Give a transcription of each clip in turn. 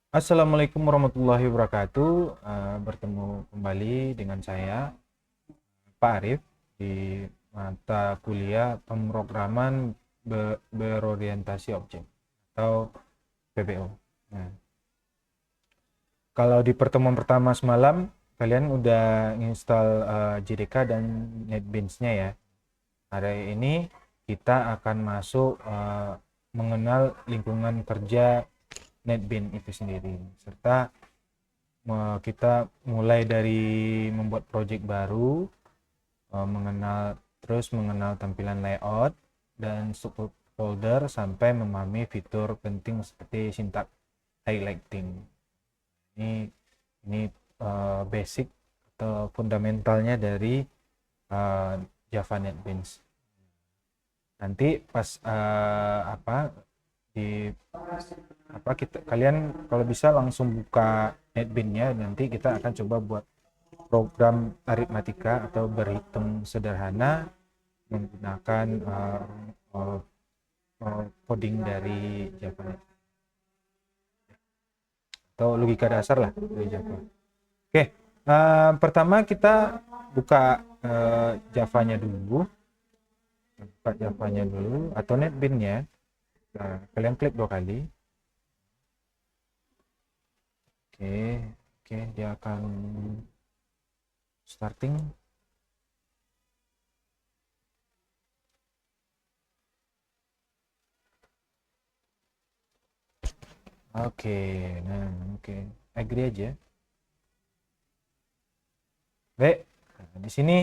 Assalamualaikum warahmatullahi wabarakatuh. Bertemu kembali dengan saya, Pak Arif, di mata kuliah pemrograman berorientasi objek atau PBO. Nah, kalau di pertemuan pertama semalam, kalian udah install JDK dan NetBeans-nya ya. Hari ini kita akan masuk mengenal lingkungan kerja NetBeans itu sendiri, serta kita mulai dari membuat project baru, mengenal tampilan layout dan struktur folder sampai memahami fitur penting seperti sintak highlighting. Ini basic atau fundamentalnya dari uh, Java NetBeans. Nanti pas di kalian kalau bisa langsung buka NetBeans-nya, nanti kita akan coba buat program aritmatika atau berhitung sederhana menggunakan uh, coding dari Java atau logika dasar lah dari Java. Oke, pertama kita buka Java-nya dulu, atau NetBeans-nya. Nah, kalian klik 2 kali. Oke, oke, dia akan starting. Oke, nah oke, agree aja. Baik, nah, di sini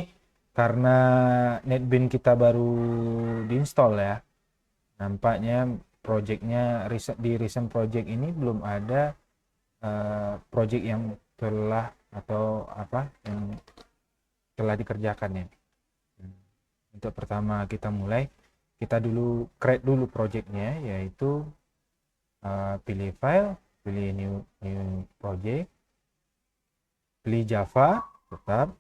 karena NetBeans kita baru diinstal ya, nampaknya projectnya di recent project ini belum ada project yang telah atau apa yang telah dikerjakan ya. Untuk pertama kita mulai, kita dulu create dulu projectnya, yaitu pilih file, pilih new project, pilih Java tetap,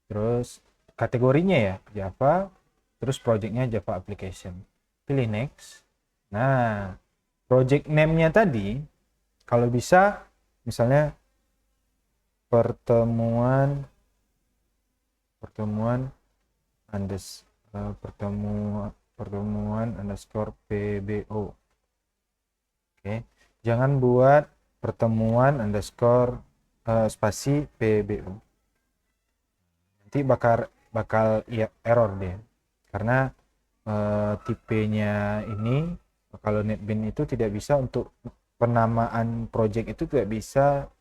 terus kategorinya ya Java, terus projectnya Java application, pilih next. Nah, project name-nya tadi kalau bisa misalnya pertemuan pertemuan andes pertemuan underscore PBO. Oke, jangan buat pertemuan underscore spasi PBO. Nanti bakal ya error deh, karena tipenya ini kalau NetBeans itu tidak bisa untuk penamaan project itu tidak bisa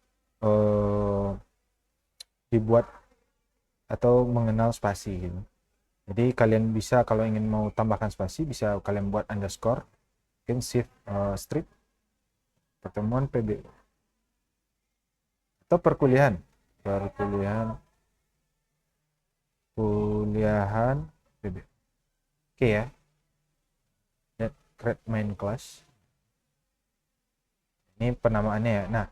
dibuat atau mengenal spasi gitu. Jadi kalian bisa kalau ingin mau tambahkan spasi bisa kalian buat underscore, mungkin shift strip pertemuan PB atau perkuliahan PB. Oke ya. Create main class. Ini penamaannya ya. Nah,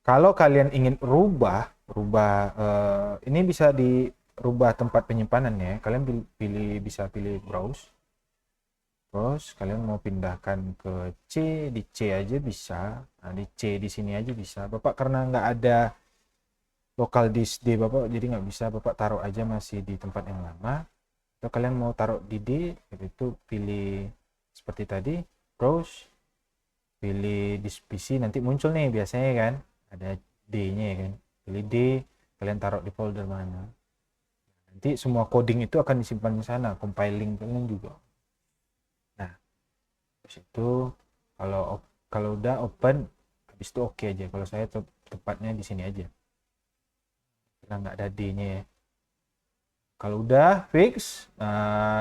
kalau kalian ingin rubah ini bisa dirubah tempat penyimpanannya. Kalian bisa pilih browse. Terus kalian mau pindahkan ke C, di C aja bisa. Nah, di C di sini aja bisa. Bapak karena nggak ada local disk D Bapak, jadi nggak bisa. Bapak taruh aja masih di tempat yang lama. Atau kalian mau taruh di D, itu pilih seperti tadi, browse, pilih disk PC, nanti muncul nih biasanya kan, ada D-nya ya kan. Pilih D, kalian taruh di folder mana. Nanti semua coding itu akan disimpan di sana, compiling kalian juga. Nah, habis itu kalau kalau udah open, habis itu oke aja. Kalau saya tepatnya di sini aja, karena nggak ada D-nya ya. Kalau udah fix,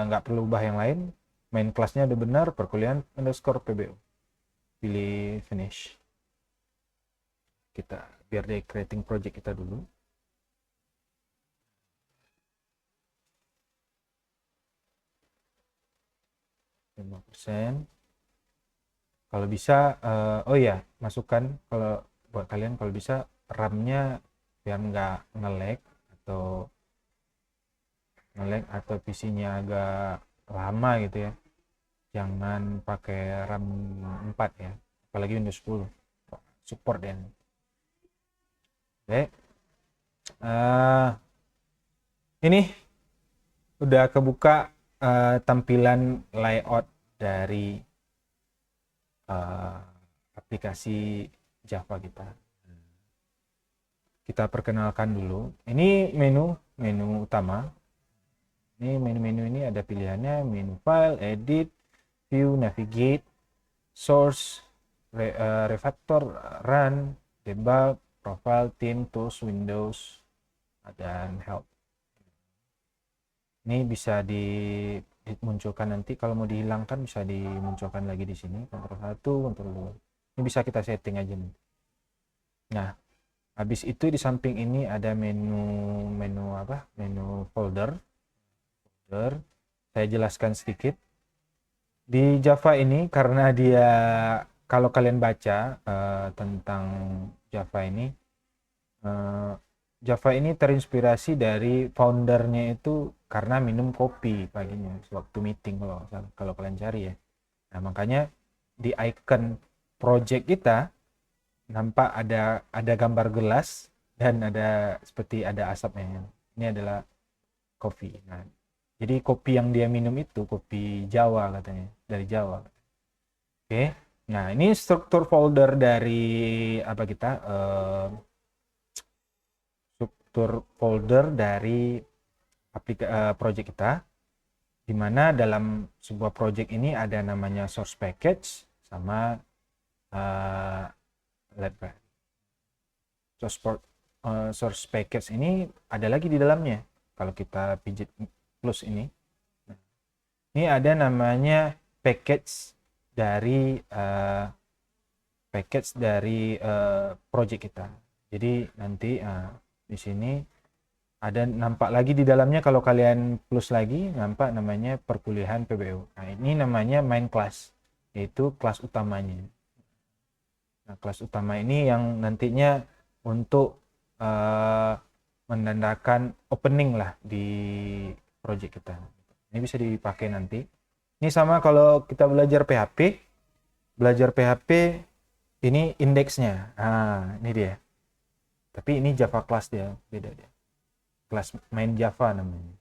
nggak perlu ubah yang lain, main kelasnya udah benar, perkuliahan underscore PBO. Pilih finish. Kita biar dia creating project kita dulu. 5%. Kalau bisa, oh ya, masukkan kalau buat kalian kalau bisa RAM-nya biar nggak nge-lag atau PC-nya agak lama gitu ya. Jangan pakai RAM 4 ya, apalagi Windows 10. support ya. Oke. Ini udah kebuka tampilan layout dari aplikasi Java kita. Kita perkenalkan dulu. Ini menu utama. Ini menu-menu ini ada pilihannya, menu file, edit, view, navigate, source, refactor, run, debug, profile, theme, tools, windows, dan help. Ini bisa dimunculkan nanti, kalau mau dihilangkan bisa dimunculkan lagi di sini, Ctrl 1, Ctrl 2. Ini bisa kita setting aja nih. Nah, habis itu di samping ini ada menu folder. Saya jelaskan sedikit. Di Java ini karena dia, kalau kalian baca tentang Java ini terinspirasi dari foundernya itu karena minum kopi paginya waktu meeting, kalau kalian cari ya. Nah, makanya di icon project kita nampak ada gambar gelas dan ada seperti ada asapnya. Ini adalah kopi. Nah, jadi kopi yang dia minum itu kopi Jawa katanya, dari Jawa. Oke. Nah, ini struktur folder dari apa kita? Struktur folder dari project kita, di mana dalam sebuah project ini ada namanya source package sama library. Source package ini ada lagi di dalamnya. Kalau kita pijit plus ini, ini ada namanya package dari project kita. Jadi nanti di sini ada nampak lagi di dalamnya, kalau kalian plus lagi nampak namanya perkuliahan PBU. Nah, ini namanya main class, yaitu kelas utamanya. Nah, kelas utama ini yang nantinya untuk menandakan opening lah di project kita. Ini bisa dipakai nanti. Ini sama kalau kita belajar PHP. Ini indeksnya. Nah, ini dia. Tapi ini Java class dia, beda dia. Kelas main Java namanya.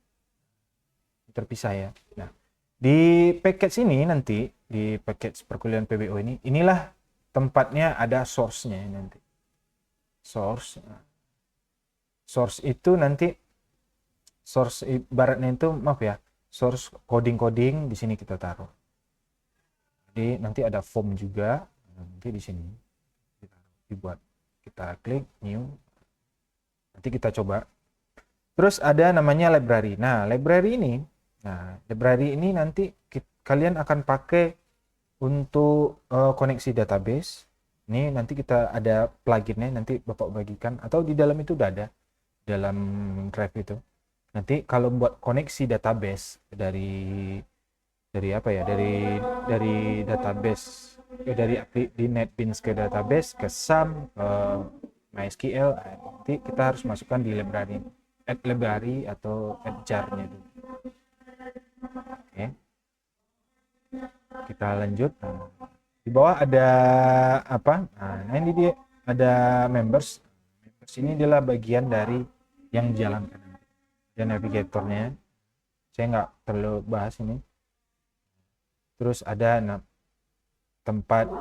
Terpisah ya. Nah, di package ini nanti, di package perkuliahan PBO ini, inilah tempatnya ada source-nya nanti. Source itu nanti, source ibaratnya itu, source coding di sini kita taruh. Jadi nanti ada form juga, nanti di sini dibuat, kita klik new, nanti kita coba. Terus ada namanya library. Nah, library ini nanti kalian akan pakai untuk koneksi database. Ini nanti kita ada pluginnya, nanti Bapak bagikan, atau di dalam itu udah ada, dalam drive itu. Nanti kalau buat koneksi database dari database, dari di NetBeans ke database, ke SAM, MySQL, nanti kita harus masukkan di library atau jar-nya itu. Oke. Kita lanjut. Di bawah ada apa? Nah, ini dia ada members. Members ini adalah bagian dari yang dijalankan. Dan navigatornya, saya nggak terlalu bahas ini. Terus ada tempat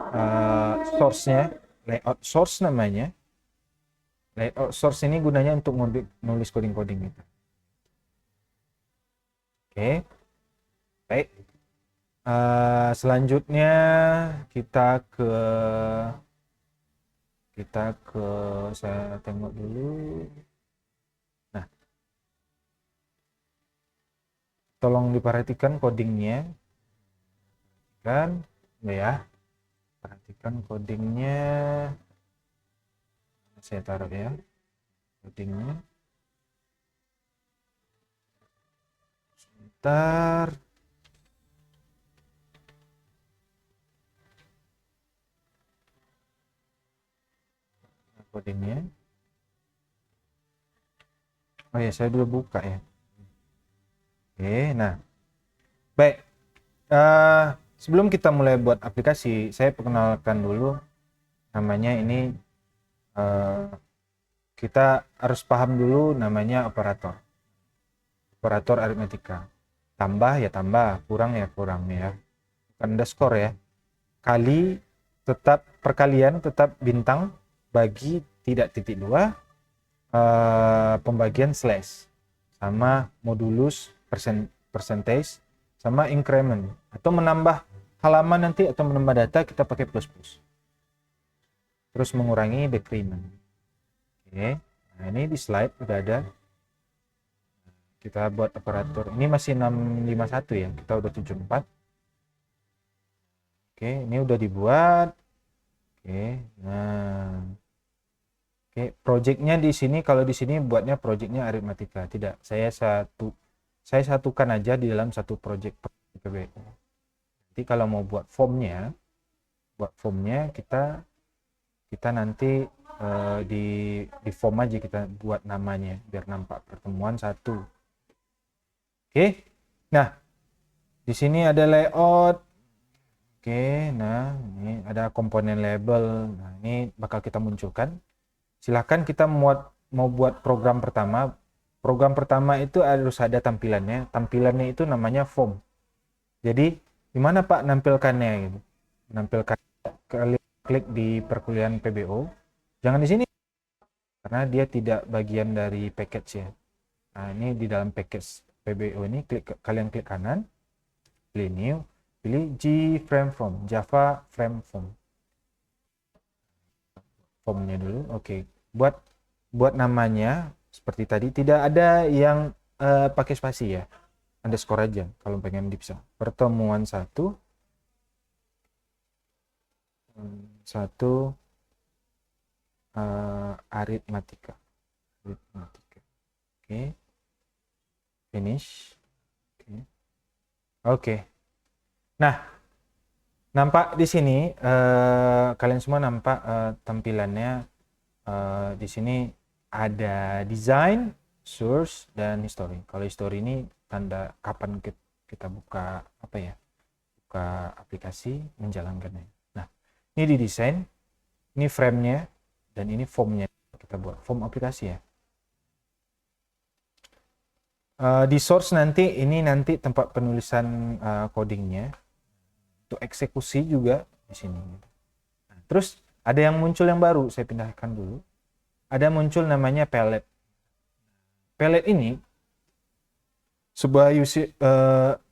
source-nya, layout source namanya. Layout source ini gunanya untuk nulis coding-coding gitu. Oke. Baik. Selanjutnya kita ke saya tengok dulu. Nah, tolong diperhatikan codingnya. Perhatikan codingnya. Saya taruh ya codingnya. Sebentar. Codingnya. Oh ya, saya dulu buka ya. Oke, nah, baik. Sebelum kita mulai buat aplikasi, saya perkenalkan dulu namanya ini kita harus paham dulu namanya operator aritmetika. Tambah ya tambah, kurang ya kurang ya, bukan underscore ya. Kali tetap perkalian tetap bintang, bagi tidak titik dua, pembagian slash, sama modulus percentage, sama increment. Atau menambah halaman nanti atau menambah data kita pakai plus plus. Terus mengurangi decrement. Oke, nah ini di slide udah ada. Kita buat operator. Ini masih 651 ya, kita udah 74. Oke, ini udah dibuat. Oke, nah. Oke, projectnya di sini, kalau di sini buatnya projectnya aritmatika. Tidak, saya satukan aja di dalam satu project PBO. Nanti kalau mau buat formnya kita nanti di form aja kita buat namanya biar nampak pertemuan satu. Oke, nah di sini ada layout. Oke, nah ini ada komponen label. Nah ini bakal kita munculkan. Silahkan kita mau buat program pertama. Program pertama itu harus ada tampilannya. Tampilannya itu namanya form. Jadi gimana Pak nampilkannya gitu? Nampilkan, kalian klik di perkuliahan PBO. Jangan di sini karena dia tidak bagian dari package ya. Nah, ini di dalam package PBO ini kalian klik kanan, pilih new, pilih G frame form, Java frame form. Formnya dulu. Oke. Buat namanya seperti tadi, tidak ada yang pakai spasi ya. Underscore aja kalau pengen dipisah. Pertemuan satu aritmatika. Oke. Finish. Oke. Nah, nampak di sini kalian semua nampak tampilannya. Di sini ada design, source, dan history. Kalau history ini tanda kapan kita buka buka aplikasi, menjalankannya. Nah, ini di desain, ini frame-nya, dan ini form-nya. Kita buat form aplikasi ya. Di source nanti tempat penulisan codingnya. Untuk eksekusi juga di sini. Nah, terus ada yang muncul yang baru, saya pindahkan dulu. Ada muncul namanya palette. Palette ini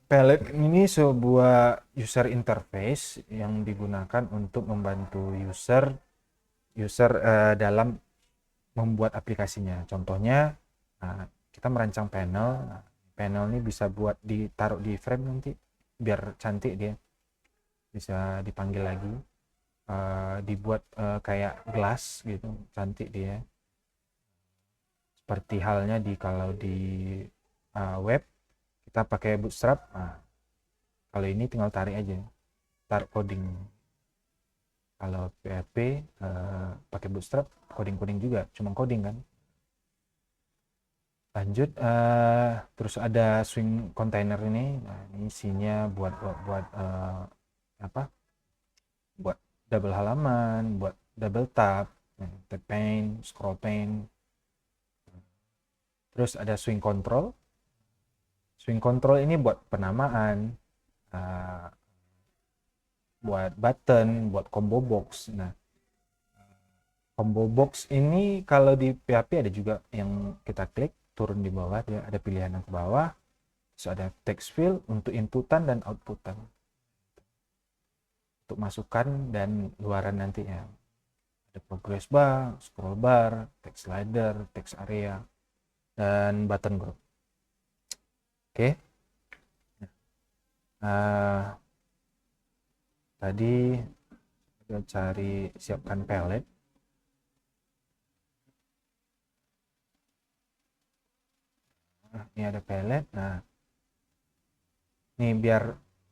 palette ini sebuah user interface yang digunakan untuk membantu user dalam membuat aplikasinya. Contohnya, kita merancang panel. Nah, panel ini bisa buat ditaruh di frame nanti biar cantik dia. Bisa dipanggil lagi. Dibuat kayak gelas gitu, cantik dia. Seperti halnya kalau di web kita pakai Bootstrap. Nah, kalau ini tinggal tarik aja, tarik coding. Kalau PHP pakai Bootstrap, coding juga, cuma coding kan. Lanjut, terus ada swing container ini. Nah, ini isinya buat buat double halaman, buat double tab pane, scroll pane. Terus ada swing control. Swing control ini buat penamaan, buat button, buat combo box. Nah, combo box ini kalau di PHP ada juga yang kita klik turun di bawah, dia ada pilihan yang ke bawah. Terus ada text field untuk inputan dan outputan, untuk masukan dan luaran nanti ya. Ada progress bar, scroll bar, text slider, text area, dan button group. Oke. Tadi kita siapkan palette. Nah, ini ada palette. Nah, ini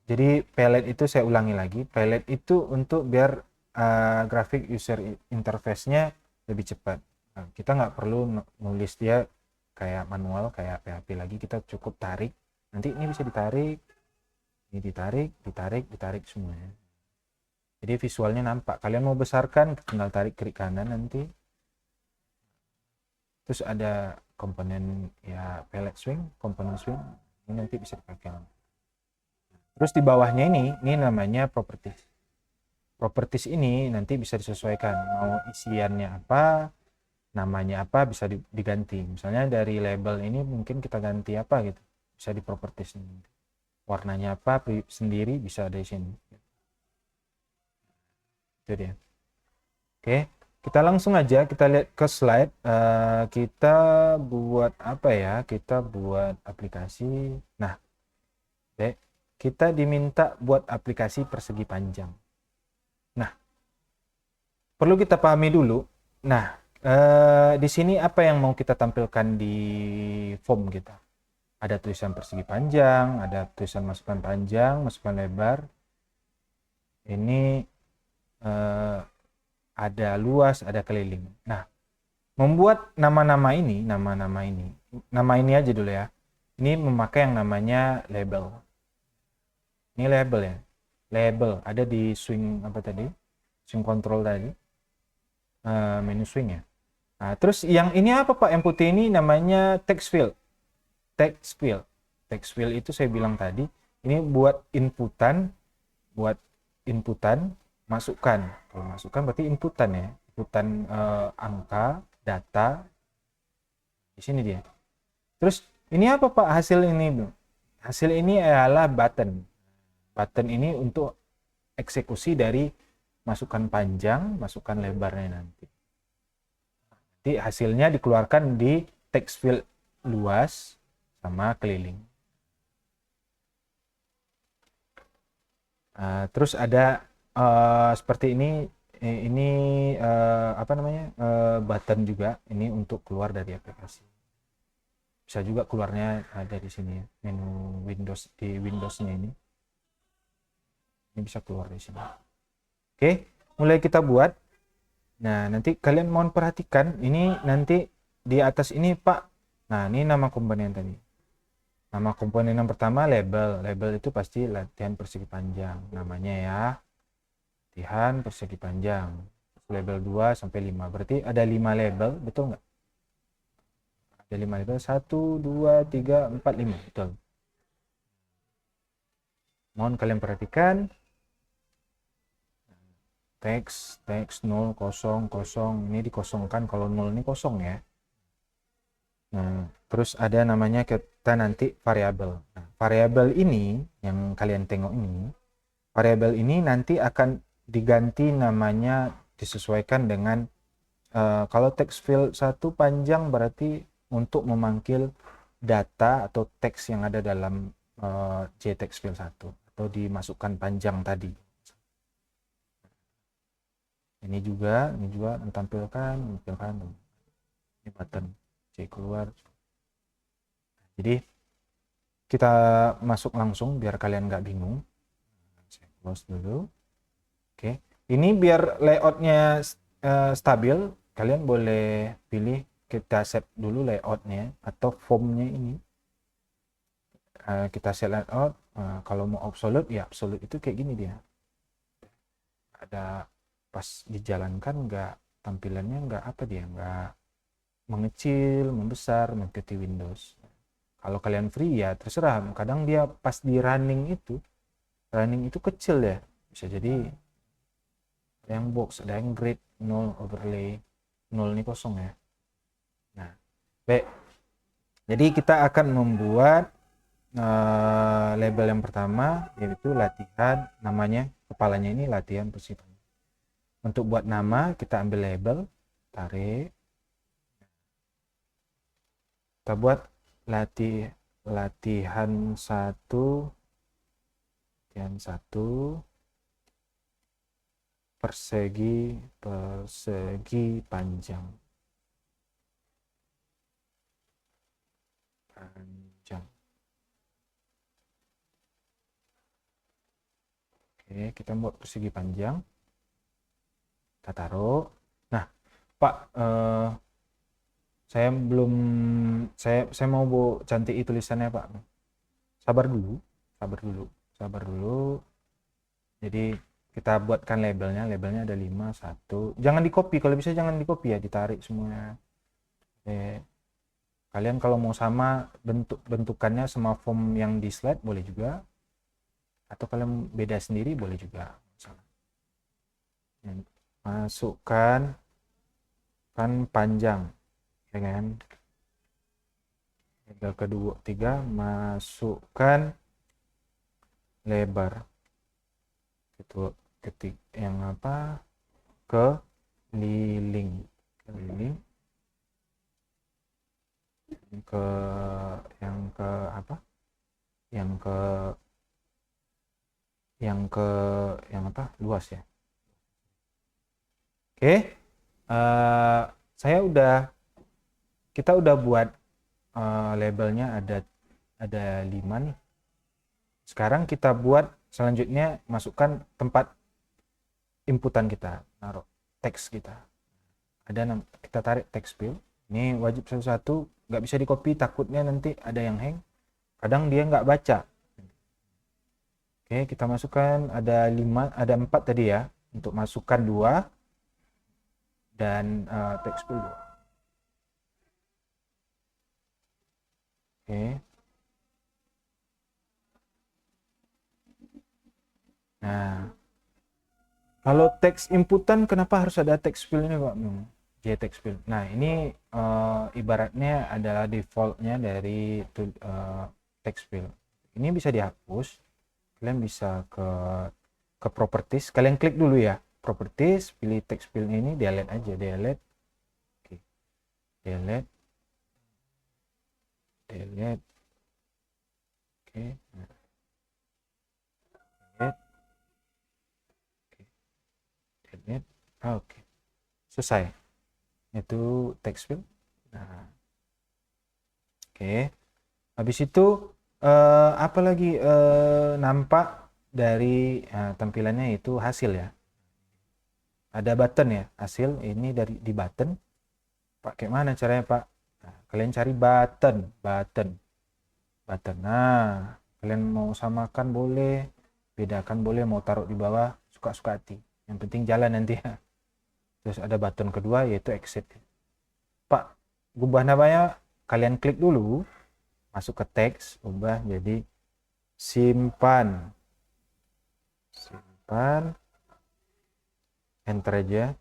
jadi palette itu saya ulangi lagi. Palette itu untuk biar grafik user interface-nya lebih cepat. Nah, kita nggak perlu nulis dia kayak manual, kayak PHP lagi. Kita cukup tarik. Nanti ini bisa ditarik, ini ditarik semuanya. Jadi visualnya nampak. Kalian mau besarkan, tinggal tarik klik kanan nanti. Terus ada komponen ya palette swing, komponen swing. Ini nanti bisa dipakai. Terus di bawahnya ini namanya properties. Properties ini nanti bisa disesuaikan. Mau isiannya apa, namanya apa, bisa diganti. Misalnya dari label ini mungkin kita ganti apa gitu. Bisa di properties ini. Warnanya apa sendiri bisa dari sini. Itu dia. Oke, kita langsung aja kita lihat ke slide. Kita buat apa ya? Kita buat aplikasi. Nah, kita diminta buat aplikasi persegi panjang. Nah, perlu kita pahami dulu. Nah, di sini apa yang mau kita tampilkan di form kita? Ada tulisan persegi panjang, ada tulisan masukan panjang, masukan lebar. Ini ada luas, ada keliling. Nah, membuat nama-nama ini nama ini aja dulu ya. Ini memakai yang namanya label. Ini label ya. Label ada di swing apa tadi? Swing control tadi. Menu swing ya. Nah, terus yang ini apa Pak? Yang putih ini namanya text field. Text field. Text field itu saya bilang tadi, ini buat inputan, masukkan. Kalau masukkan berarti inputan ya. Inputan angka, data. Di sini dia. Terus ini apa Pak hasil ini? Hasil ini adalah button. Button ini untuk eksekusi dari masukan panjang, masukan lebarnya nanti. Jadi hasilnya dikeluarkan di text field luas sama keliling. Terus ada seperti ini apa namanya button juga ini untuk keluar dari aplikasi. Bisa juga keluarnya dari sini ya, menu Windows di Windowsnya ini bisa keluar dari sini. Oke, mulai kita buat. Nah, nanti kalian mohon perhatikan ini nanti di atas ini Pak. Nah, ini nama komponen tadi. Nama komponen yang pertama label. Label itu pasti latihan persegi panjang namanya ya. Latihan persegi panjang. Label 2 sampai 5. Berarti ada 5 label, betul nggak? Ada 5 label. 1 2 3 4 5, betul. Mohon kalian perhatikan. Teks 0 0 0 ini dikosongkan kalau 0 ini kosong ya. Nah, terus ada namanya kita nanti variabel. Nah, variabel ini yang kalian tengok ini, variabel ini nanti akan diganti namanya disesuaikan dengan kalau text field 1 panjang berarti untuk memanggil data atau teks yang ada dalam JText field 1 atau dimasukkan panjang tadi. Ini juga menampilkan ini button C keluar. Jadi kita masuk langsung biar kalian nggak bingung. Saya close dulu. Oke, ini biar layoutnya stabil, kalian boleh pilih kita set dulu layoutnya atau formnya ini. Kita set layout. Kalau mau absolute ya absolute itu kayak gini dia. Ada pas dijalankan tampilannya nggak mengecil, membesar, mengikuti Windows. Kalau kalian free ya terserah. Kadang dia pas di running itu kecil ya. Bisa jadi ada yang box, ada yang grid, 0 overlay, 0 ini kosong ya. Nah, baik. Jadi kita akan membuat label yang pertama yaitu latihan, namanya kepalanya ini latihan persegi panjang. Untuk buat nama kita ambil label, tarik, kita buat latihan 1 persegi panjang. Oke, kita buat persegi panjang. Kita taruh. Nah, Pak, saya mau cantik tulisannya Pak. Sabar dulu. Jadi Kita buatkan labelnya. Labelnya ada 5, 1. Jangan di copy, kalau bisa jangan di copy ya, ditarik semuanya. Kalian kalau mau sama bentukannya sama form yang di slide boleh juga, atau kalian beda sendiri boleh juga. Masukkan kan panjang, ya kan? Label kedua, 3, masukkan lebar. Itu ketik yang apa? Keliling ke yang ke apa? Yang ke yang apa? Luas ya. Oke. Kita udah buat labelnya ada 5 nih. Sekarang kita buat selanjutnya, masukkan tempat inputan kita, naruh teks kita. Kita tarik text field. Ini wajib satu-satu, nggak bisa di copy, takutnya nanti ada yang hang. Kadang dia nggak baca. Oke, kita masukkan ada 4 tadi ya. Untuk masukkan 2 dan text field 2. Oke. Nah, kalau teks inputan kenapa harus ada text field ini, Pak? Text field. Nah, ini ibaratnya adalah defaultnya dari text field. Ini bisa dihapus. Kalian bisa ke properties. Kalian klik dulu ya, properties, pilih text field ini, delete aja, delete. Oke. Delete. Oke. Delete. Oke. Selesai. Itu text field. Nah. Oke. Habis itu apalagi nampak dari tampilannya itu hasil ya. Ada button ya, hasil ini dari di button. Pakai mana caranya, Pak? Nah, kalian cari button. Nah, kalian mau samakan boleh, bedakan boleh, mau taruh di bawah, suka-suka hati. Yang penting jalan nanti ya. Terus ada button kedua yaitu exit. Pak, ubah namanya, kalian klik dulu, masuk ke teks, ubah jadi simpan, enter aja.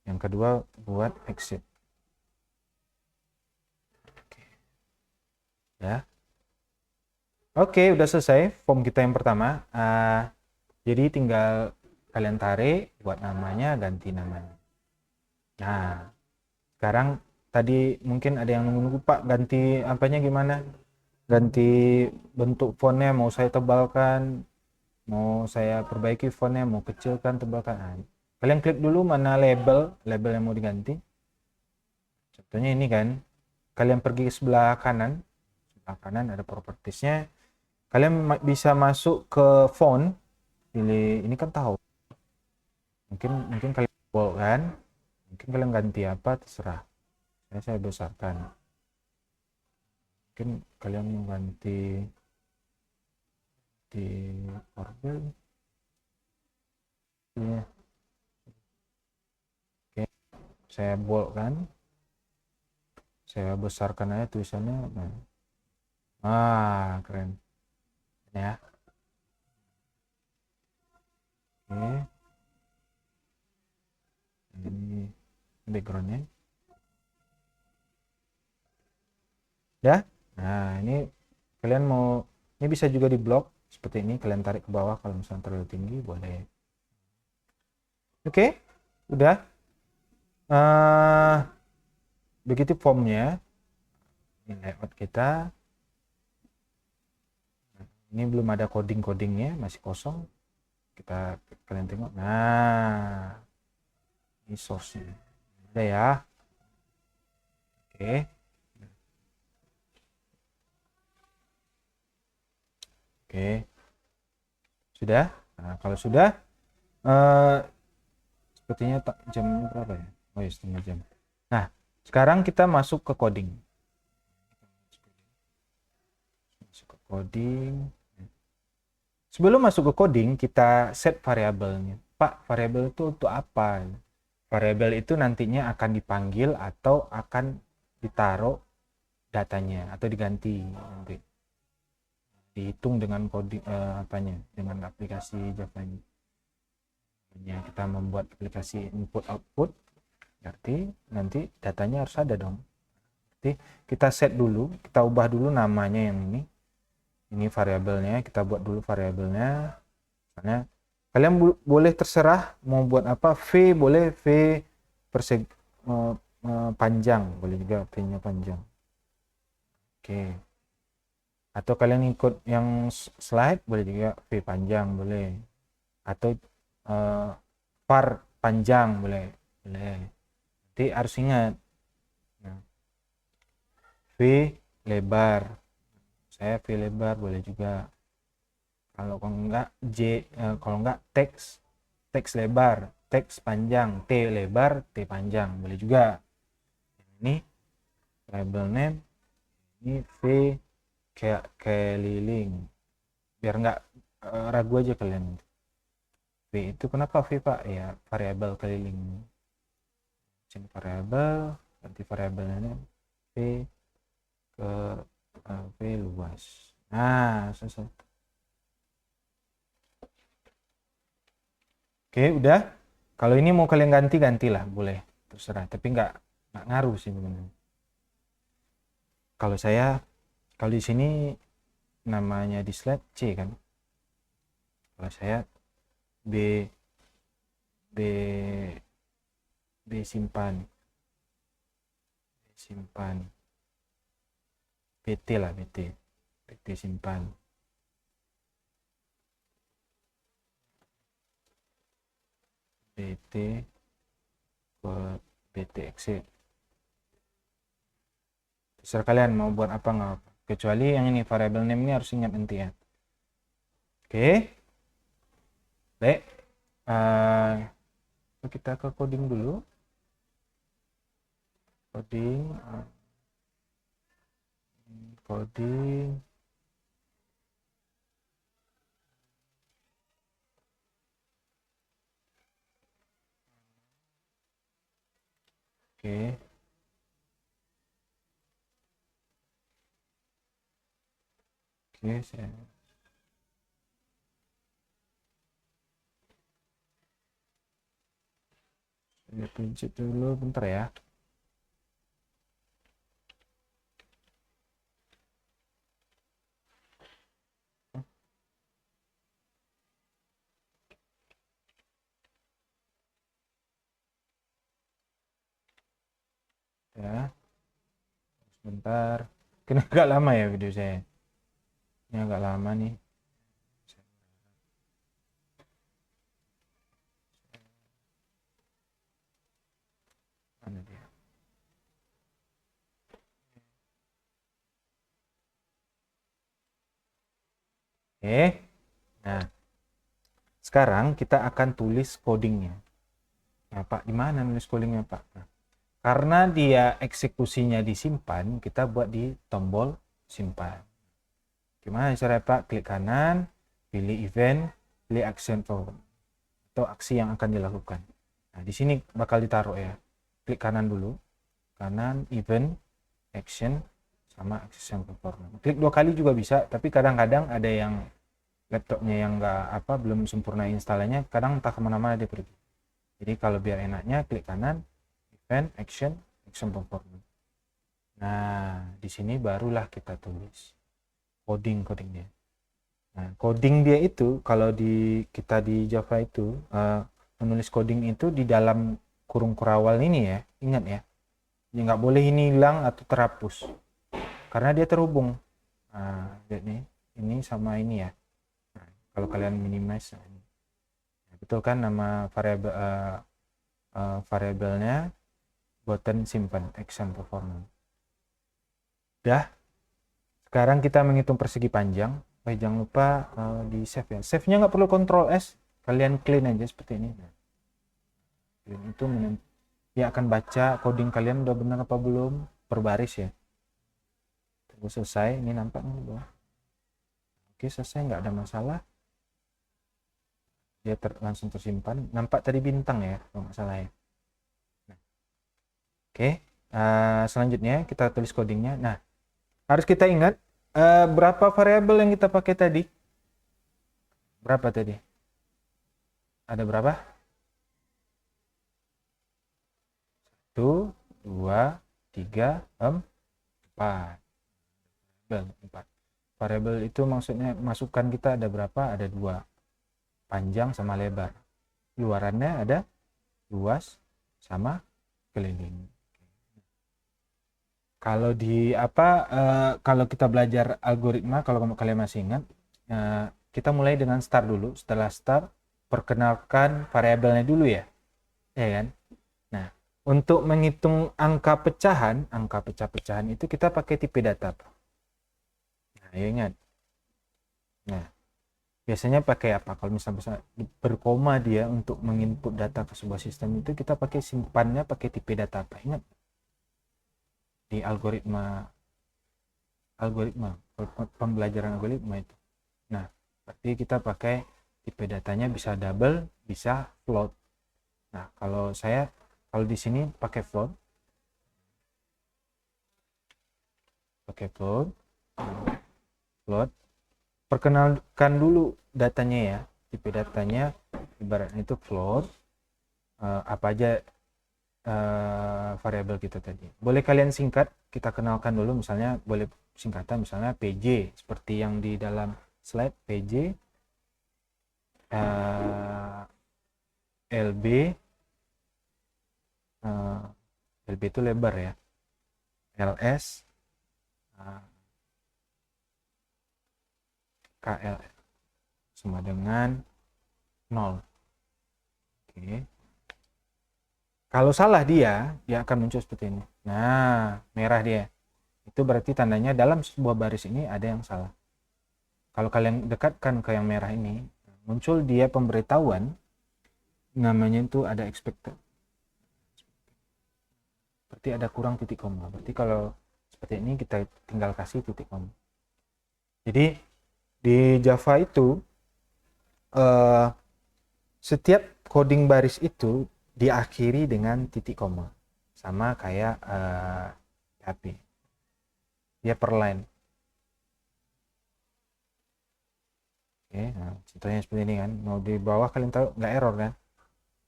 Yang kedua buat exit. Ya, oke, udah selesai form kita yang pertama. Jadi tinggal kalian tarik, buat namanya, ganti namanya. Nah, sekarang tadi mungkin ada yang nunggu-nunggu, Pak, ganti apanya gimana? Ganti bentuk fontnya, mau saya tebalkan, mau saya perbaiki fontnya, mau kecilkan, tebalkan. Nah, kalian klik dulu mana label yang mau diganti. Contohnya ini kan, kalian pergi ke sebelah kanan ada propertiesnya. Kalian bisa masuk ke font, pilih ini kan tahu. Mungkin kalian bold kan, mungkin kalian ganti apa terserah. Saya besarkan. Mungkin kalian mau ganti di Corbel. Ya. Oke, saya bold kan. Saya besarkan aja tulisannya. Nah, keren. Ya. Oke. Ini backgroundnya. Ya. Nah, ini kalian mau, ini bisa juga di blok seperti ini, kalian tarik ke bawah kalau misalnya terlalu tinggi boleh. Oke, udah. Begitu formnya. Ini layout kita. Ini belum ada codingnya, masih kosong. Kalian tengok. Nah, ini source-nya. Ada ya. Oke. Oke. Sudah? Nah, kalau sudah, sepertinya jamnya berapa ya? Oh ya, setengah jam. Nah, sekarang kita masuk ke coding. Masuk ke coding. Sebelum masuk ke coding, kita set variabelnya. Pak, variabel itu untuk apa? Variabel itu nantinya akan dipanggil atau akan ditaruh datanya atau diganti nanti. Dihitung dengan kode apanya? Dengan aplikasi Java-nya. Kita membuat aplikasi input output, berarti nanti datanya harus ada dong. Berarti kita set dulu, kita ubah dulu namanya yang ini. Ini variabelnya, kita buat dulu variabelnya. Misalnya kalian boleh terserah mau buat apa, V boleh, V persegi panjang, boleh juga V-nya panjang. Oke. Atau kalian ikut yang slide, boleh juga V panjang, boleh. Atau var panjang, boleh. Jadi harus ingat. Nah, V lebar. Saya V lebar, boleh juga. Kalau enggak kalau enggak teks lebar, teks panjang, T lebar, T panjang, boleh juga. Ini label name, ini V kayak keliling, biar enggak ragu aja kalian. V itu kenapa V Pak? Ya variabel keliling. Variabel, ganti variabelnya V ke V luas. Nah, selesai. Oke, udah. Kalau ini mau kalian ganti, gantilah, boleh. Terserah, tapi nggak ngaruh sih sebenarnya. Kalau di sini namanya di slide C kan. Kalau saya B B B simpan BT lah, BT simpan. BT ke BT exit. Terserah kalian mau buat apa nggak apa. Kecuali yang ini variable name ini harus ingat nanti ya. Oke. Baik. Kita ke coding dulu. Coding. Oke. Oke, saya pencet dulu bentar ya. Ya. Sebentar. Kena agak lama ya video saya. Ini agak lama nih. Mana dia? Oke. Nah, sekarang kita akan tulis codingnya. Nah, Pak, di mana nulis codingnya, Pak? Nah, karena dia eksekusinya disimpan, kita buat di tombol simpan. Gimana cara Pak? Klik kanan, pilih event, pilih action forward atau aksi yang akan dilakukan. Nah, di sini bakal ditaruh ya. Klik kanan dulu, kanan, event, action, sama action performance. Klik 2 kali juga bisa, tapi kadang-kadang ada yang laptopnya yang belum sempurna instalnya, kadang entah kemana-mana dia pergi. Jadi kalau biar enaknya klik kanan, event, action performance. Nah, di sini barulah kita tulis codingnya. Nah, coding dia itu kalau kita di Java itu menulis coding itu di dalam kurung kurawal ini ya, ingat ya. Jadi nggak boleh ini hilang atau terhapus karena dia terhubung. Nah, ini sama ini ya. Nah, kalau kalian minimize, betul kan nama variabelnya button simpan action performance. Dah. Sekarang kita menghitung persegi panjang. Jangan lupa di save ya. Save-nya nggak perlu Ctrl S, kalian clean aja seperti ini. Clean itu dia akan baca coding kalian udah benar apa belum per baris ya. Tunggu selesai, ini nampak nih. Oke, selesai, nggak ada masalah. dia langsung tersimpan. Nampak tadi bintang ya kalau nggak salah ya. Nah, oke. Selanjutnya kita tulis codingnya. Nah, harus kita ingat berapa variabel yang kita pakai tadi. Berapa tadi? Ada berapa? 1, 2, 3, 4. Empat. Variabel itu maksudnya masukan kita ada berapa? Ada 2. Panjang sama lebar. Luarannya ada luas sama keliling. Kalau di kalau kita belajar algoritma, kalau kalian masih ingat, kita mulai dengan start dulu. Setelah start, perkenalkan variabelnya dulu ya, ya kan? Nah, untuk menghitung angka pecah-pecahan itu kita pakai tipe data. Nah, ya ingat. Nah, biasanya pakai apa? Kalau misalnya berkoma dia untuk menginput data ke sebuah sistem itu kita pakai simpannya pakai tipe data apa? Ingat? Di algoritma pembelajaran algoritma itu. Nah, berarti kita pakai tipe datanya bisa double, bisa float. Nah, kalau di sini pakai float, float. Perkenalkan dulu datanya ya, tipe datanya ibaratnya itu float. Apa aja variabel kita tadi. Boleh kalian singkat, kita kenalkan dulu misalnya boleh singkatan misalnya PJ seperti yang di dalam slide PJ LB LB itu lebar ya, LS KL sama dengan 0. Oke. Kalau salah dia akan muncul seperti ini. Nah, merah dia. Itu berarti tandanya dalam sebuah baris ini ada yang salah. Kalau kalian dekatkan ke yang merah ini, muncul dia pemberitahuan namanya itu ada expected. Berarti ada kurang titik koma. Berarti kalau seperti ini kita tinggal kasih titik koma. Jadi di Java itu setiap coding baris itu diakhiri dengan titik koma. Sama kayak PHP. Dia per line. Oke, nah, contohnya seperti ini kan. Mau di bawah kalian tahu nggak error kan?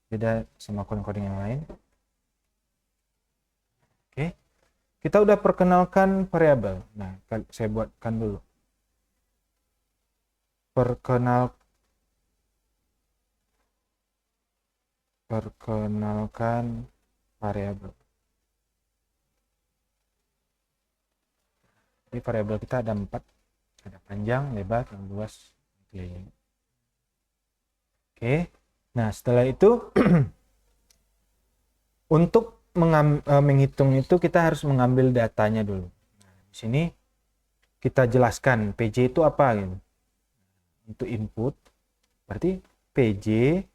Beda sama coding-coding yang lain. Oke, kita udah perkenalkan variabel. Nah, saya buatkan dulu. Perkenalkan variabel. Jadi variabel kita ada 4. Ada panjang, lebar, dan luas, keliling. Oke. Nah, setelah itu untuk menghitung itu kita harus mengambil datanya dulu. Nah, di sini kita jelaskan PJ itu apa gitu. Untuk input berarti PJ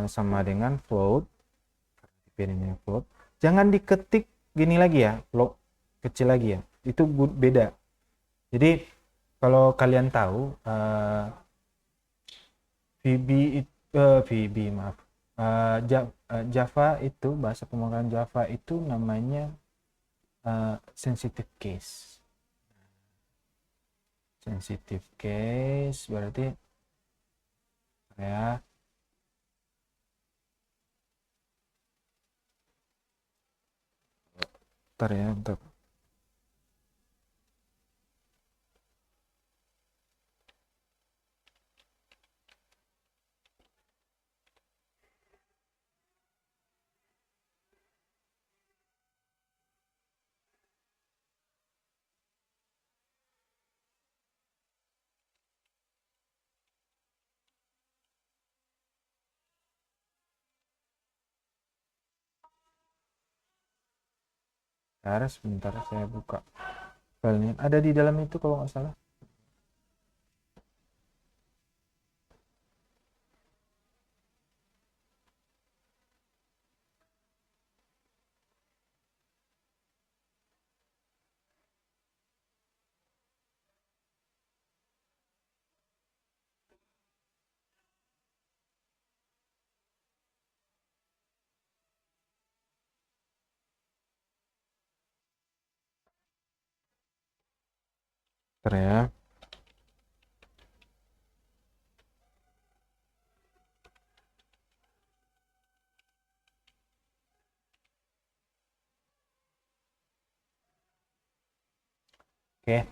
sama dengan float. Ini float. Jangan diketik gini lagi ya, float kecil lagi ya. Itu beda. Jadi kalau kalian tahu VB maaf. Java itu bahasa pemrograman Java itu namanya sensitive case. Sensitive case berarti ya ntar ya untuk sebentar saya buka filenya ada di dalam itu kalau nggak salah. Bentar ya. Oke.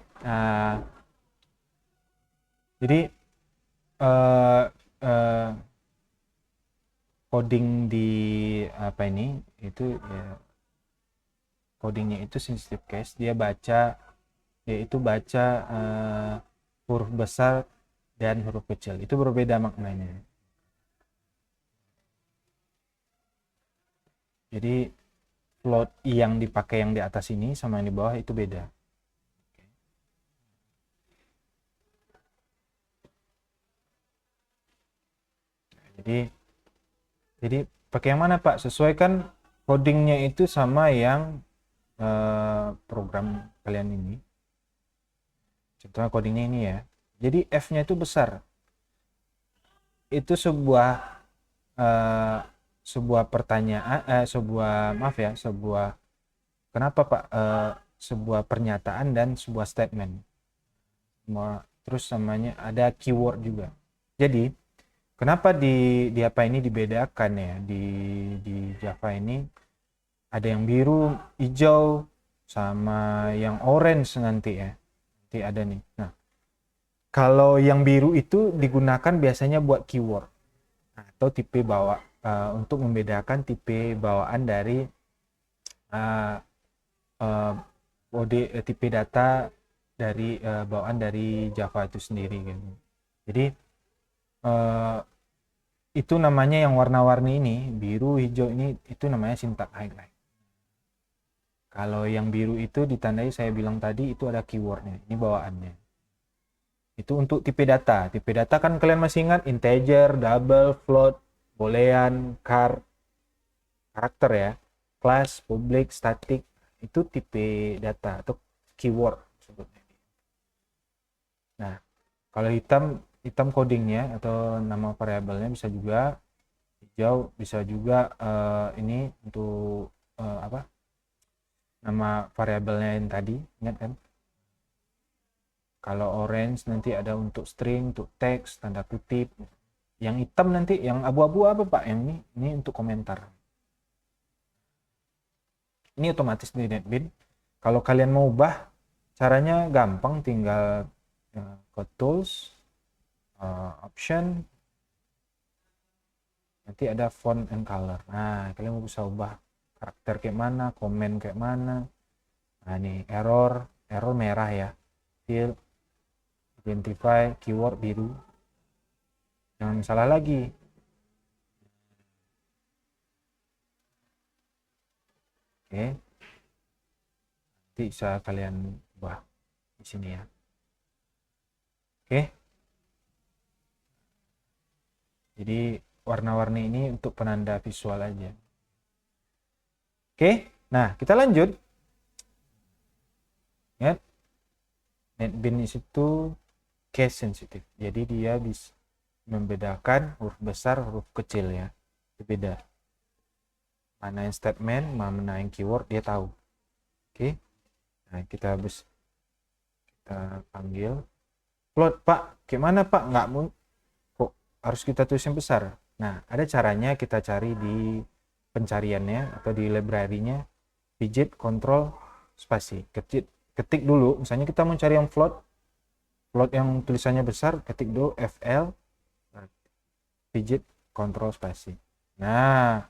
Jadi eh eh, coding di apa ini itu ya, codingnya itu sensitive case, dia baca, yaitu baca huruf besar dan huruf kecil, itu berbeda maknanya. Jadi float yang dipakai yang di atas ini sama yang di bawah itu beda. Jadi pakai yang mana Pak? Sesuaikan codingnya itu sama yang program kalian ini. Contohnya codingnya ini ya. Jadi F-nya itu besar. Itu eh, sebuah pertanyaan, sebuah maaf ya, kenapa Pak? Sebuah pernyataan dan sebuah statement. Terus namanya ada keyword juga. Jadi kenapa di apa ini dibedakan ya, di Java ini ada yang biru, hijau, sama yang orange nanti ya. Nanti ada nih. Nah, kalau yang biru itu digunakan biasanya buat keyword atau tipe untuk membedakan tipe bawaan dari uh, uh, tipe data dari bawaan dari Java itu sendiri gitu. Jadi uh, itu namanya yang warna-warni ini, biru, hijau ini itu namanya syntax highlight. Kalau yang biru itu ditandai saya bilang tadi itu ada keywordnya, ini bawaannya. Itu untuk tipe data. Tipe data kan kalian masih ingat integer, double, float, boolean, char, karakter ya. Class, public, static, itu tipe data atau keyword sebutnya. Nah, kalau hitam codingnya atau nama variabelnya bisa juga hijau, bisa juga ini untuk apa? Nama variabelnya yang tadi, ingat kan? Kalau orange nanti ada untuk string, untuk teks, tanda kutip. Yang hitam nanti, yang abu-abu apa Pak? Yang ini untuk komentar. Ini otomatis di NetBeans. Kalau kalian mau ubah, caranya gampang, tinggal ke tools, option, nanti ada font and color. Nah, kalian mau bisa ubah karakter kayak mana, komen kayak mana. Nah, ini error merah ya. Fill, identify, keyword biru. Jangan salah lagi. Oke. Nanti bisa kalian ubah di sini ya. Oke. Jadi warna-warni ini untuk penanda visual aja. Oke. Nah, kita lanjut. Ya. NetBeans itu case sensitive. Jadi dia bisa membedakan huruf besar, huruf kecil ya. Itu beda. Mana yang statement, mana yang keyword dia tahu. Oke. Nah, kita panggil float Pak. Gimana Pak? Nggak mau kok harus kita tulis yang besar. Nah, ada caranya, kita cari di pencariannya atau di library-nya, pijit control spasi. Ketik dulu, misalnya kita mau cari yang float yang tulisannya besar, ketik dulu FL, pijit control spasi. Nah,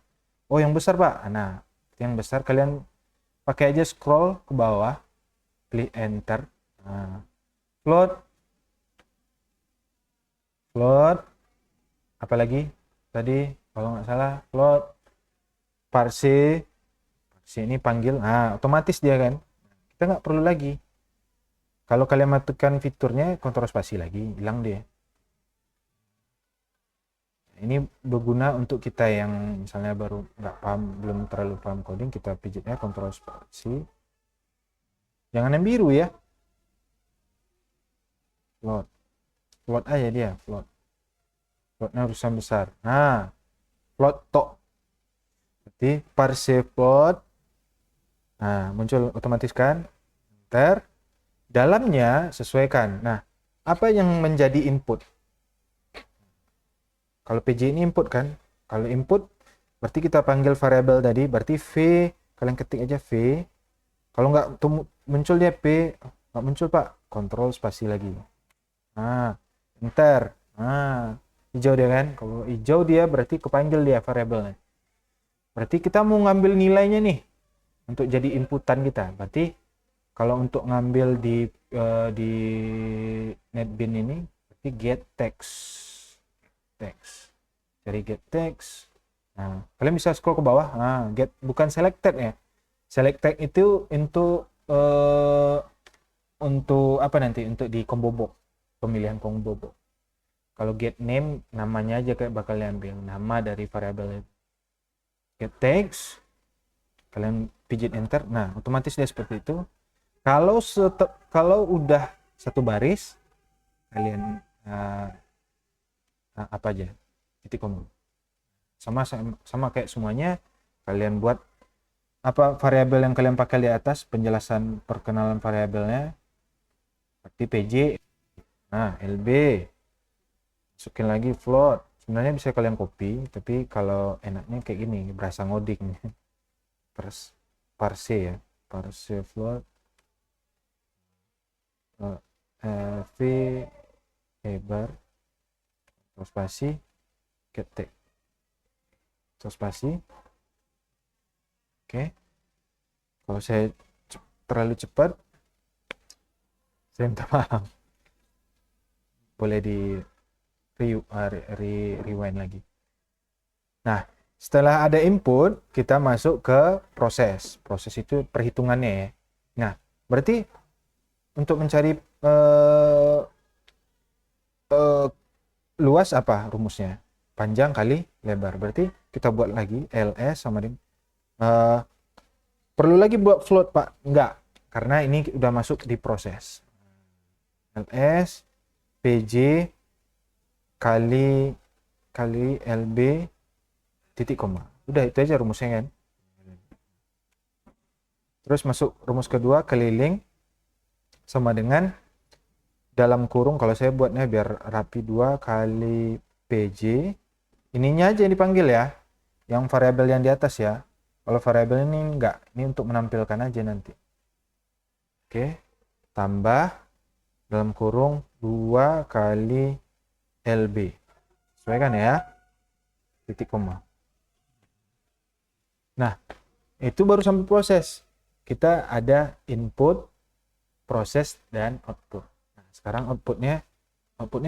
oh yang besar Pak. Nah, yang besar kalian pakai aja scroll ke bawah, klik enter. Nah, float, apalagi tadi kalau nggak salah float, parse ini panggil. Nah, otomatis dia kan, kita nggak perlu lagi. Kalau kalian matikan fiturnya, kontrol spasi lagi, hilang dia. Ini berguna untuk kita yang misalnya baru nggak paham, belum terlalu paham coding, kita pijitnya kontrol spasi. Jangan yang biru ya. Float aja dia, floatnya urusan besar. Nah, float tok. Berarti parse float. Nah, muncul otomatis kan. Enter. Dalamnya sesuaikan. Nah, apa yang menjadi input? Kalau PJ ini input kan? Kalau input berarti kita panggil variabel tadi, berarti V, kalian ketik aja V. Kalau nggak muncul dia P, nggak muncul Pak, kontrol spasi lagi. Nah, enter. Nah, hijau dia kan? Kalau hijau dia berarti kepanggil dia variabelnya. Berarti kita mau ngambil nilainya nih untuk jadi inputan kita. Berarti kalau untuk ngambil di NetBeans ini berarti get text. Cari get text. Nah, kalian bisa scroll ke bawah. Nah, get bukan selected ya. Selected itu untuk apa nanti? Untuk di combo box. Pemilihan combo box. Kalau get name namanya aja kayak bakal diambil nama dari variabel itu. Get text, kalian pijit enter. Nah, otomatis dia seperti itu. Kalau udah satu baris, kalian apa aja titik koma. Sama kayak semuanya. Kalian buat apa variabel yang kalian pakai di atas, penjelasan perkenalan variabelnya. Seperti PJ. Nah, LB. Masukin lagi float. Sebenarnya bisa kalian copy, tapi kalau enaknya kayak gini, berasa ngoding. Parse ya, parse float. V bar terus spasi ketik terus spasi. Oke, kalau saya terlalu cepat saya minta maaf, boleh di rewind lagi. Nah, setelah ada input kita masuk ke proses itu perhitungannya ya. Nah, berarti untuk mencari luas apa rumusnya? Panjang kali lebar. Berarti kita buat lagi ls sama dengan perlu lagi buat float Pak? Enggak, karena ini udah masuk di proses. ls pj kali lb titik koma. Udah itu aja rumusnya kan. Terus masuk rumus kedua, keliling sama dengan dalam kurung, kalau saya buatnya biar rapi, 2 kali PJ. Ininya aja yang dipanggil ya, yang variabel yang di atas ya. Kalau variabel ini enggak, ini untuk menampilkan aja nanti. Oke, tambah dalam kurung 2 kali LB. Sesuaikan ya, titik koma. Nah, itu baru sampai proses. Kita ada input, proses, dan output. Nah, sekarang outputnya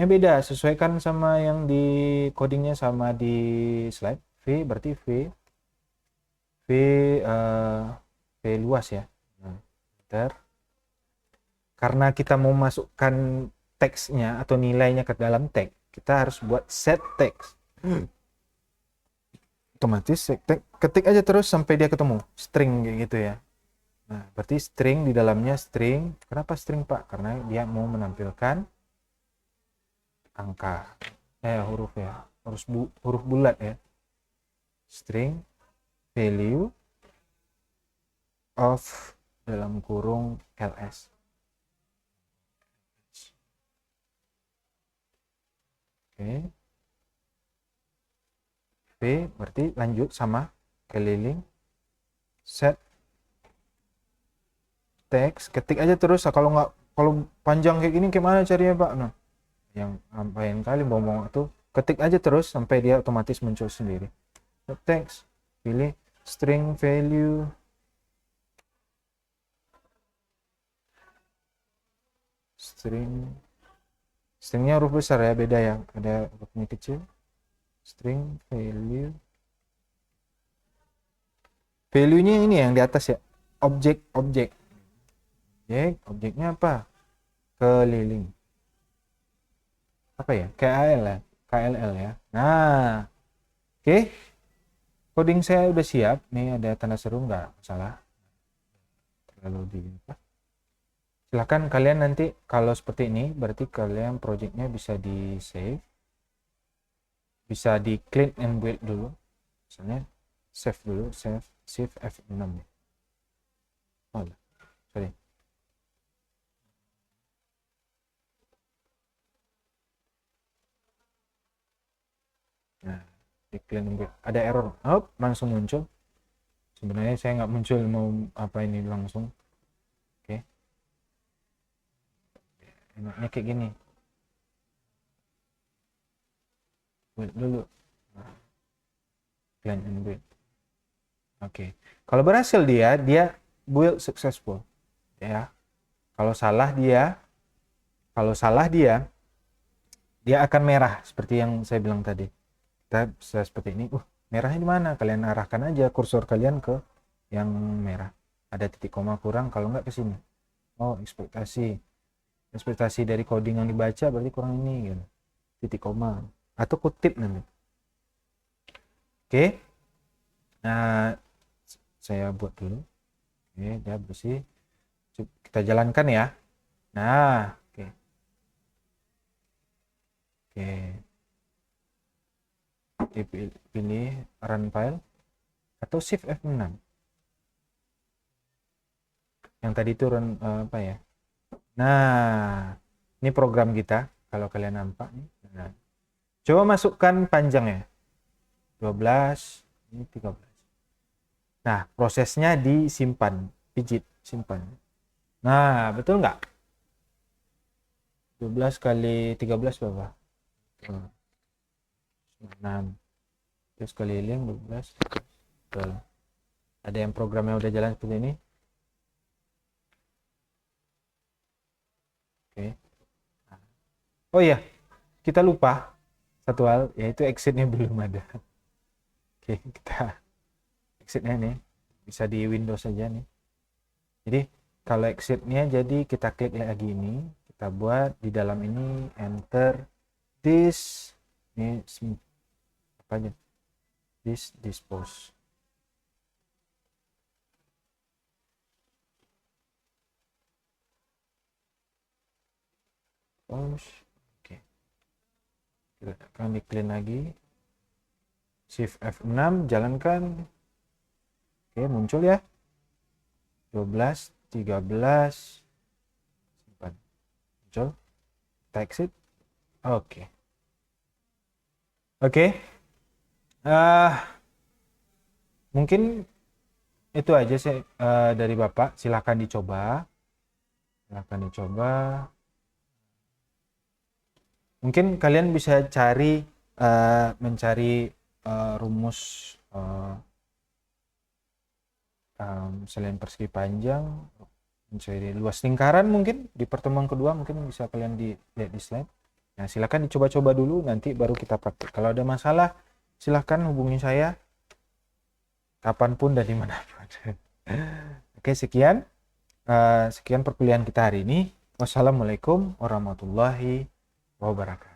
beda, sesuaikan sama yang di codingnya sama di slide. V berarti V luas ya. Nah, karena kita mau masukkan teksnya atau nilainya ke dalam tag, kita harus buat set text. Otomatis set text, ketik aja terus sampai dia ketemu string kayak gitu ya. Nah, berarti string di dalamnya string. Kenapa string Pak? Karena dia mau menampilkan angka, huruf ya, huruf bulat ya. String value of dalam kurung ls. Oke. V berarti lanjut sama keliling set text, ketik aja terus. Kalau panjang kayak gini gimana carinya Pak? Nah, yang ngapain kali ngomong itu, ketik aja terus sampai dia otomatis muncul sendiri. Text, pilih string value stringnya huruf besar ya, beda ya, ada hurufnya kecil. String value-nya ini yang di atas ya, objeknya apa? Keliling apa ya, KLL ya. Nah, oke, coding saya udah siap nih, ada tanda seru nggak salah, terlalu di silahkan kalian nanti kalau seperti ini berarti kalian projectnya bisa di save, bisa di clean and build dulu, misalnya save dulu, save F6 ya. Oh, sorry, Clean and build. Ada error, langsung muncul. Sebenarnya saya nggak muncul, mau apa ini langsung. Oke. Enaknya kayak gini. Build dulu. Clean and build. Oke. Kalau berhasil dia build successful. Ya. Kalau salah dia dia akan merah seperti yang saya bilang tadi. Kita bisa seperti ini. Merahnya di mana? Kalian arahkan aja kursor kalian ke yang merah. Ada titik koma kurang, kalau nggak ke sini. Ekspektasi dari coding yang dibaca berarti kurang ini gitu. Titik koma atau kutip nanti. Oke. Nah, saya buat dulu. Oke, dia bersih. Kita jalankan ya. Nah, oke. Pilih run file atau shift F6. Yang tadi itu run apa ya? Nah, ini program kita kalau kalian nampak nih. Nah, coba masukkan panjangnya. 12, ini 13. Nah, prosesnya disimpan, pijit, simpan. Nah, betul nggak? 12 kali 13 berapa? 6. Terus keliling 12. Betul. Ada yang programnya udah jalan seperti ini? Oke. Oh iya, kita lupa satu hal, yaitu exitnya belum ada. Oke, kita exitnya nih bisa di Windows saja nih. Jadi kalau exitnya, jadi kita klik lagi ini, kita buat di dalam ini enter this, ini apa aja, this dispose. Oke, akan di clean lagi, shift F6, jalankan. Oke, muncul ya 12, 13, simpan, muncul, kita exit. Oke. Mungkin itu aja sih dari Bapak. Silahkan dicoba. Mungkin kalian bisa mencari rumus selain persegi panjang, mencari luas lingkaran. Mungkin di pertemuan kedua mungkin bisa kalian lihat di slide. Nah, silakan dicoba-coba dulu, nanti baru kita praktik. Kalau ada masalah, silahkan hubungi saya kapanpun dan dimanapun. Oke, sekian perkuliahan kita hari ini. Wassalamualaikum warahmatullahi wabarakatuh.